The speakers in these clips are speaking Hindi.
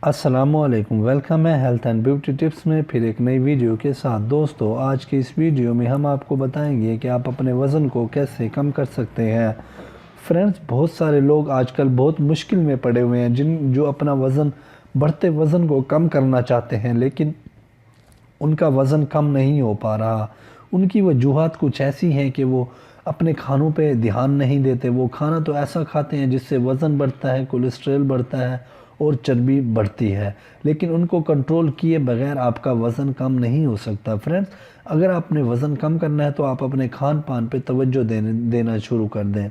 अस्सलामुअलैकुम, वेलकम है हेल्थ एंड ब्यूटी टिप्स में फिर एक नई वीडियो के साथ। दोस्तों, आज की इस वीडियो में हम आपको बताएंगे कि आप अपने वज़न को कैसे कम कर सकते हैं। फ्रेंड्स, बहुत सारे लोग आजकल बहुत मुश्किल में पड़े हुए हैं जो अपना बढ़ते वज़न को कम करना चाहते हैं, लेकिन उनका वज़न कम नहीं हो पा रहा। उनकी वजूहात कुछ ऐसी हैं कि वो अपने खानों पे ध्यान नहीं देते। वो खाना तो ऐसा खाते हैं जिससे वज़न बढ़ता है, कोलेस्ट्रॉल बढ़ता है और चर्बी बढ़ती है, लेकिन उनको कंट्रोल किए बगैर आपका वज़न कम नहीं हो सकता। फ्रेंड्स, अगर आपने वज़न कम करना है तो आप अपने खान पान पे तवज्जो देना शुरू कर दें।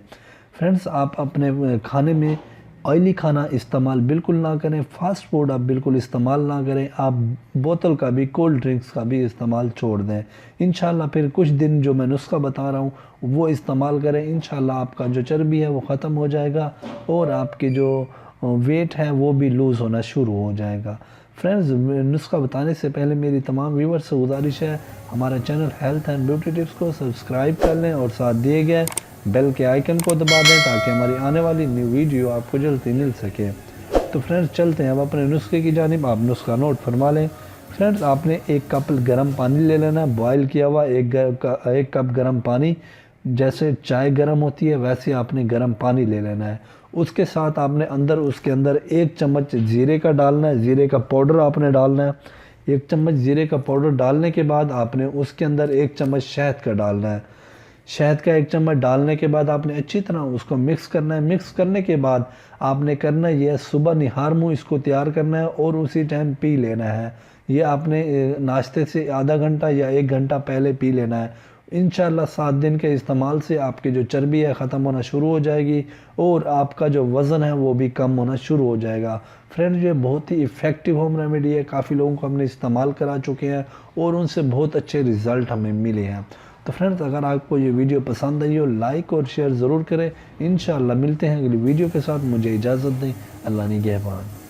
फ्रेंड्स, आप अपने खाने में ऑयली खाना इस्तेमाल बिल्कुल ना करें, फ़ास्ट फूड आप बिल्कुल इस्तेमाल ना करें। आप बोतल का भी, कोल्ड ड्रिंक्स का भी इस्तेमाल छोड़ दें। इंशाल्लाह फिर कुछ दिन जो मैं नुस्खा बता रहा हूँ वो इस्तेमाल करें, इंशाल्लाह आपका जो चर्बी है वो ख़त्म हो जाएगा और आपके जो वेट है वो भी लूज़ होना शुरू हो जाएगा। फ्रेंड्स, नुस्खा बताने से पहले मेरी तमाम व्यूवर्स से गुजारिश है, हमारा channel health and beauty tips को सब्सक्राइब कर लें और साथ दिए गए बेल के आइकन को दबा दें ताकि हमारी आने वाली न्यू वीडियो आपको जल्दी मिल सके। तो फ्रेंड्स, चलते हैं अब अपने नुस्खे की जानिब। आप नुस्खा नोट फरमा लें। फ्रेंड्स, आपने एक कप गर्म पानी ले लेना है, बॉयल किया हुआ एक कप गर्म पानी। जैसे चाय गर्म होती है वैसे आपने गर्म पानी ले लेना है। उसके साथ आपने उसके अंदर 1 चम्मच ज़ीरे का डालना है, ज़ीरे का पाउडर आपने डालना है। 1 चम्मच ज़ीरे का पाउडर डालने के बाद आपने उसके अंदर 1 चम्मच शहद का डालना है। शहद का 1 चम्मच डालने के बाद आपने अच्छी तरह उसको मिक्स करना है। मिक्स करने के बाद आपने करना ये, सुबह निहार मुँह इसको तैयार करना है और उसी टाइम पी लेना है। ये आपने नाश्ते से आधा घंटा या 1 घंटा पहले पी लेना है। इंशाल्लाह 7 दिन के इस्तेमाल से आपकी जो चर्बी है ख़त्म होना शुरू हो जाएगी और आपका जो वज़न है वो भी कम होना शुरू हो जाएगा। फ्रेंड्स, ये बहुत ही इफ़ेक्टिव होम रेमेडी है। काफ़ी लोगों को हमने इस्तेमाल करा चुके हैं और उनसे बहुत अच्छे रिज़ल्ट हमें मिले हैं। तो फ्रेंड्स, अगर आपको ये वीडियो पसंद आई हो, लाइक और शेयर ज़रूर करें। इंशाल्लाह मिलते हैं अगली वीडियो के साथ। मुझे इजाज़त दें। अल्लाह निगहबान।